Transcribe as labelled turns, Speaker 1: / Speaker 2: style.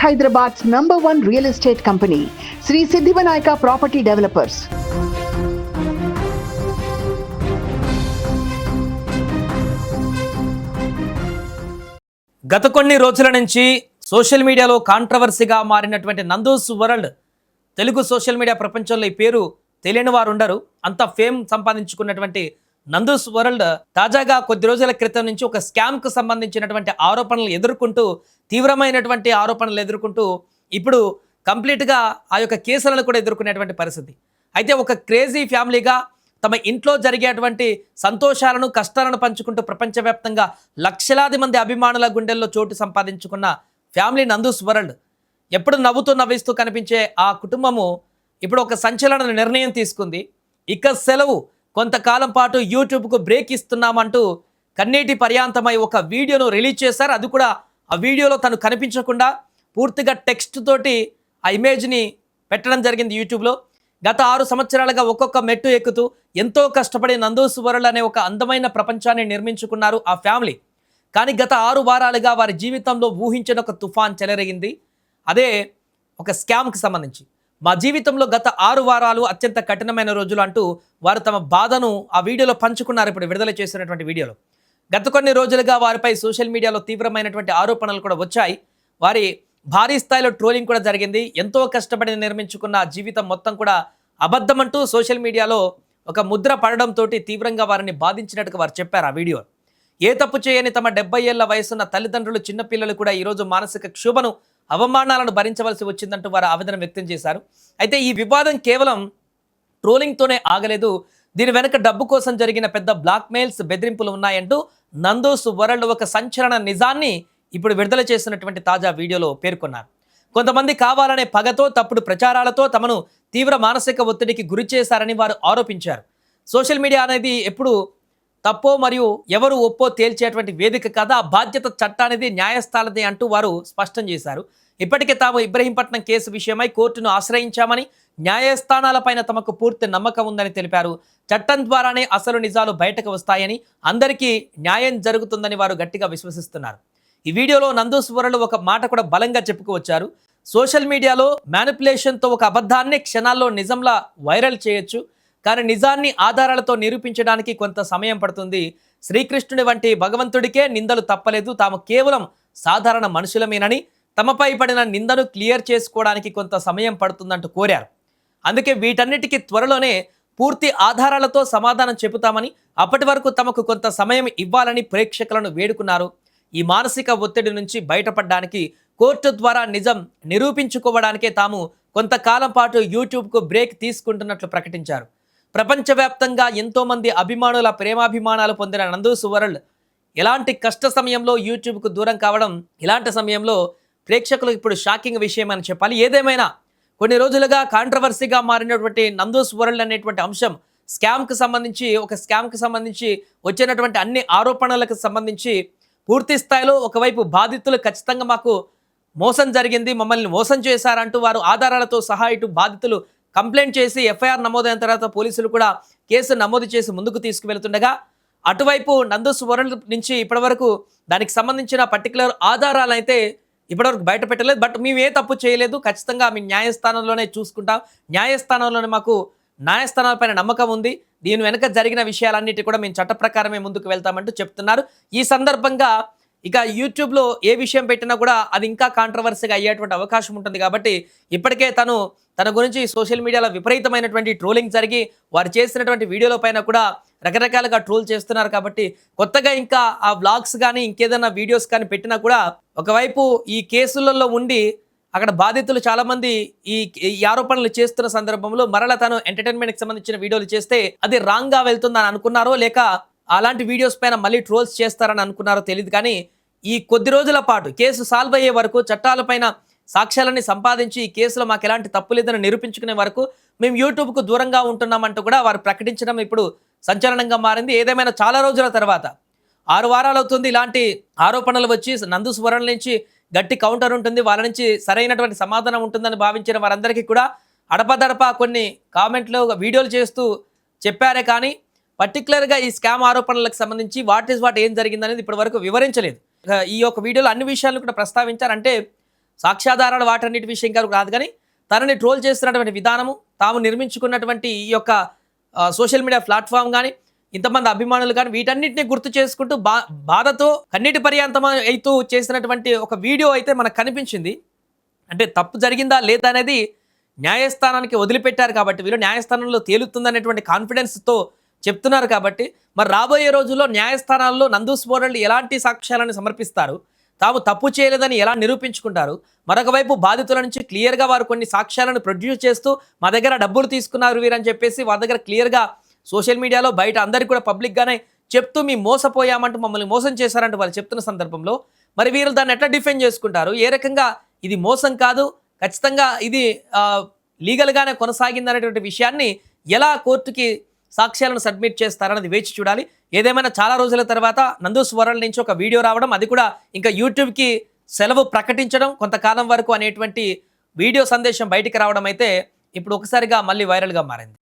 Speaker 1: Hyderabad's #1 real estate company, Sri Siddhivanayaka Property Developers.
Speaker 2: గత కొన్ని రోజుల నుంచి సోషల్ మీడియాలో కాంట్రవర్సీగా మారినటువంటి Nandu's world Telugu social media ప్రపంచంలో ఈ పేరు తెలియని వారు ఉండరు. అంత ఫేమ్ సంపాదించుకున్నటువంటి నందూస్ వరల్డ్ తాజాగా కొద్ది రోజుల క్రితం నుంచి ఒక స్కామ్కు సంబంధించినటువంటి ఆరోపణలు ఎదుర్కొంటూ తీవ్రమైనటువంటి ఆరోపణలు ఎదుర్కొంటూ ఇప్పుడు కంప్లీట్గా ఆ యొక్క కేసులను కూడా ఎదుర్కొనేటువంటి పరిస్థితి. అయితే ఒక క్రేజీ ఫ్యామిలీగా తమ ఇంట్లో జరిగేటువంటి సంతోషాలను కష్టాలను పంచుకుంటూ ప్రపంచవ్యాప్తంగా లక్షలాది మంది అభిమానుల గుండెల్లో చోటు సంపాదించుకున్న ఫ్యామిలీ నందూస్ వరల్డ్, ఎప్పుడు నవ్వుతూ నవ్విస్తూ కనిపించే ఆ కుటుంబము ఇప్పుడు ఒక సంచలన నిర్ణయం తీసుకుంది. ఇక సెలవు, కొంతకాలం పాటు యూట్యూబ్కు బ్రేక్ ఇస్తున్నామంటూ కన్నీటి పర్యాంతమై ఒక వీడియోను రిలీజ్ చేశారు. అది కూడా ఆ వీడియోలో తను కనిపించకుండా పూర్తిగా టెక్స్ట్ తోటి ఆ ఇమేజ్ని పెట్టడం జరిగింది యూట్యూబ్లో. గత 6 సంవత్సరాలుగా ఒక్కొక్క మెట్టు ఎక్కుతూ ఎంతో కష్టపడి నందూస్ వరల్డ్ అనే ఒక అందమైన ప్రపంచాన్ని నిర్మించుకున్నారు ఆ ఫ్యామిలీ. కానీ గత 6 వారాలుగా వారి జీవితంలో ఊహించిన ఒక తుఫాన్ చెలరేగింది. అదే ఒక స్కామ్కి సంబంధించి. మా జీవితంలో గత 6 వారాలు అత్యంత కఠినమైన రోజులు అంటూ వారు తమ బాధను ఆ వీడియోలో పంచుకున్నారు. ఇప్పుడు విడుదల చేసినటువంటి వీడియోలో గత కొన్ని రోజులుగా వారిపై సోషల్ మీడియాలో తీవ్రమైనటువంటి ఆరోపణలు కూడా వచ్చాయి. వారి భారీ స్థాయిలో ట్రోలింగ్ కూడా జరిగింది. ఎంతో కష్టపడి నిర్మించుకున్న జీవితం మొత్తం కూడా అబద్ధమంటూ సోషల్ మీడియాలో ఒక ముద్ర పడడంతో తీవ్రంగా వారిని బాధించినట్టుగా వారు చెప్పారు ఆ వీడియో. ఏ తప్పు చేయని తమ 70 ఏళ్ల వయసున్న తల్లిదండ్రులు, చిన్నపిల్లలు కూడా ఈరోజు మానసిక క్షోభను, అవమానాలను భరించవలసి వచ్చిందంటూ వారు ఆవేదన వ్యక్తం చేశారు. అయితే ఈ వివాదం కేవలం ట్రోలింగ్తోనే ఆగలేదు. దీని వెనుక డబ్బు కోసం జరిగిన పెద్ద బ్లాక్మెయిల్స్, బెదిరింపులు ఉన్నాయంటూ నందూస్ వరల్డ్ ఒక సంచలన నిజాన్ని ఇప్పుడు విడుదల చేసినటువంటి తాజా వీడియోలో పేర్కొన్నారు. కొంతమంది కావాలనే పగతో, తప్పుడు ప్రచారాలతో తమను తీవ్ర మానసిక ఒత్తిడికి గురి చేశారని వారు ఆరోపించారు. సోషల్ మీడియా అనేది ఎప్పుడు తప్పో మరియు ఎవరు ఒప్పో తేల్చేటువంటి వేదిక కాదు, ఆ బాధ్యత చట్టానిది, న్యాయస్థానది అంటూ వారు స్పష్టం చేశారు. ఇప్పటికే తాము ఇబ్రహీంపట్నం కేసు విషయమై కోర్టును ఆశ్రయించామని, న్యాయస్థానాలపైన తమకు పూర్తి నమ్మకం ఉందని తెలిపారు. చట్టం ద్వారానే అసలు నిజాలు బయటకు వస్తాయని, అందరికీ న్యాయం జరుగుతుందని వారు గట్టిగా విశ్వసిస్తున్నారు. ఈ వీడియోలో నందూస్ వరల్డ్ ఒక మాట కూడా బలంగా చెప్పుకోవచ్చారు. సోషల్ మీడియాలో మ్యానిపులేషన్తో ఒక అబద్ధాన్ని క్షణాల్లో నిజంలా వైరల్ చేయొచ్చు, కానీ నిజాన్ని ఆధారాలతో నిరూపించడానికి కొంత సమయం పడుతుంది. శ్రీకృష్ణుడి వంటి భగవంతుడికే నిందలు తప్పలేదు, తాము కేవలం సాధారణ మనుషులమేనని, తమపై పడిన నిందను క్లియర్ చేసుకోవడానికి కొంత సమయం పడుతుందంటూ కోరారు. అందుకే వీటన్నిటికీ త్వరలోనే పూర్తి ఆధారాలతో సమాధానం చెబుతామని, అప్పటి వరకు తమకు కొంత సమయం ఇవ్వాలని ప్రేక్షకులను వేడుకున్నారు. ఈ మానసిక ఒత్తిడి నుంచి బయటపడడానికి, కోర్టు ద్వారా నిజం నిరూపించుకోవడానికే తాము కొంతకాలం పాటు యూట్యూబ్కు బ్రేక్ తీసుకుంటున్నట్లు ప్రకటించారు. ప్రపంచవ్యాప్తంగా ఎంతోమంది అభిమానుల ప్రేమాభిమానాలు పొందిన నందూస్ వరల్డ్ ఎలాంటి కష్ట సమయంలో యూట్యూబ్కు దూరం కావడం, ఇలాంటి సమయంలో ప్రేక్షకులకు ఇప్పుడు షాకింగ్ విషయం అని చెప్పాలి. ఏదేమైనా కొన్ని రోజులుగా కాంట్రవర్సీగా మారినటువంటి నందూస్ వరల్డ్ అనేటువంటి అంశం స్కామ్కి సంబంధించి వచ్చినటువంటి అన్ని ఆరోపణలకు సంబంధించి పూర్తి స్థాయిలో ఒకవైపు బాధితులు ఖచ్చితంగా మాకు మోసం జరిగింది, మమ్మల్ని మోసం చేశారంటూ వారు ఆధారాలతో సహా ఇటు బాధితులు కంప్లైంట్ చేసి ఎఫ్ఐఆర్ నమోదైన తర్వాత పోలీసులు కూడా కేసు నమోదు చేసి ముందుకు తీసుకువెళ్తుండగా, అటువైపు నందూస్ వరల్డ్ నుంచి ఇప్పటివరకు దానికి సంబంధించిన పర్టికులర్ ఆధారాలు అయితే ఇప్పటివరకు బయట పెట్టలేదు. బట్ మేము ఏ తప్పు చేయలేదు, ఖచ్చితంగా మీ న్యాయస్థానంలోనే చూసుకుంటాం, న్యాయస్థానంలోనే మాకు న్యాయస్థానాలపైన నమ్మకం ఉంది, దీని వెనుక జరిగిన విషయాలన్నిటి కూడా మేము చట్ట ప్రకారమే ముందుకు వెళ్తామంటూ చెప్తున్నారు. ఈ సందర్భంగా ఇక యూట్యూబ్లో ఏ విషయం పెట్టినా కూడా అది ఇంకా కాంట్రవర్సీగా అయ్యేటువంటి అవకాశం ఉంటుంది. కాబట్టి ఇప్పటికే తన గురించి సోషల్ మీడియాలో విపరీతమైనటువంటి ట్రోలింగ్ జరిగి వారు చేసినటువంటి వీడియోల పైన కూడా రకరకాలుగా ట్రోల్ చేస్తున్నారు. కాబట్టి కొత్తగా ఇంకా ఆ వ్లాగ్స్ కానీ ఇంకేదైనా వీడియోస్ కానీ పెట్టినా కూడా ఒకవైపు ఈ కేసులలో ఉండి అక్కడ బాధితులు చాలామంది ఈ ఆరోపణలు చేస్తున్న సందర్భంలో మరలా తను ఎంటర్టైన్మెంట్కి సంబంధించిన వీడియోలు చేస్తే అది రాంగ్గా వెళ్తుందని అనుకున్నారో, లేక అలాంటి వీడియోస్ పైన మళ్ళీ ట్రోల్స్ చేస్తారని అనుకున్నారో తెలియదు. కానీ ఈ కొద్ది రోజుల పాటు కేసు సాల్వ్ అయ్యే వరకు, చట్టాలపైన సాక్ష్యాలని సంపాదించి ఈ కేసులో మాకు ఎలాంటి తప్పు లేదని నిరూపించుకునే వరకు మేము యూట్యూబ్కు దూరంగా ఉంటున్నామంటూ కూడా వారు ప్రకటించడం ఇప్పుడు సంచలనంగా మారింది. ఏదేమైనా చాలా రోజుల తర్వాత 6 వారాలు అవుతుంది ఇలాంటి ఆరోపణలు వచ్చి. నందూస్ వరల్డ్ నుంచి గట్టి కౌంటర్ ఉంటుంది, వాళ్ళ నుంచి సరైనటువంటి సమాధానం ఉంటుందని భావించిన వారందరికీ కూడా అడపదడప కొన్ని కామెంట్లు, వీడియోలు చేస్తూ చెప్పారే కానీ పర్టికులర్గా ఈ స్కామ్ ఆరోపణలకు సంబంధించి వాట్ ఏం జరిగిందనేది ఇప్పటి వరకు వివరించలేదు. ఈ యొక్క వీడియోలో అన్ని విషయాలను కూడా ప్రస్తావించారంటే సాక్ష్యాధారాలు వాటన్నిటి విషయం కాదు కానీ తనని ట్రోల్ చేస్తున్నటువంటి విధానము, తాము నిర్మించుకున్నటువంటి ఈ యొక్క సోషల్ మీడియా ప్లాట్ఫామ్ కానీ, ఇంతమంది అభిమానులు కానీ వీటన్నిటిని గుర్తు చేసుకుంటూ బాధతో కన్నీటి పర్యాంతం అవుతూ చేసినటువంటి ఒక వీడియో అయితే మనకు కనిపించింది. అంటే తప్పు జరిగిందా లేదా అనేది న్యాయస్థానానికి వదిలిపెట్టారు కాబట్టి, వీళ్ళు న్యాయస్థానంలో తేలుతుందనేటువంటి కాన్ఫిడెన్స్తో చెప్తున్నారు కాబట్టి, మరి రాబోయే రోజుల్లో న్యాయస్థానాల్లో నందూస్ వరల్డ్ ఎలాంటి సాక్ష్యాలను సమర్పిస్తారు, తాము తప్పు చేయలేదని ఎలా నిరూపించుకుంటారు, మరొక వైపు బాధితుల నుంచి క్లియర్గా వారు కొన్ని సాక్ష్యాలను ప్రొడ్యూస్ చేస్తూ మా దగ్గర డబ్బులు తీసుకున్నారు వీరని చెప్పేసి వాళ్ళ దగ్గర క్లియర్గా సోషల్ మీడియాలో బయట అందరికీ కూడా పబ్లిక్గానే చెప్తూ మేము మోసపోయామంటూ, మమ్మల్ని మోసం చేశారంటూ వాళ్ళు చెప్తున్న సందర్భంలో మరి వీళ్ళు దాన్ని ఎట్లా డిఫెండ్ చేసుకుంటారు, ఏ రకంగా ఇది మోసం కాదు ఖచ్చితంగా ఇది లీగల్గానే కొనసాగిందనేటువంటి విషయాన్ని ఎలా కోర్టుకి సాక్ష్యాలను సబ్మిట్ చేస్తారన్నది వేచి చూడాలి. ఏదేమైనా చాలా రోజుల తర్వాత నందూస్ వరల్డ్ నుంచి ఒక వీడియో రావడం, అది కూడా ఇంకా యూట్యూబ్కి సెలవు ప్రకటించడం కొంతకాలం వరకు అనేటువంటి వీడియో సందేశం బయటికి రావడం అయితే ఇప్పుడు ఒకసారిగా మళ్ళీ వైరల్గా మారింది.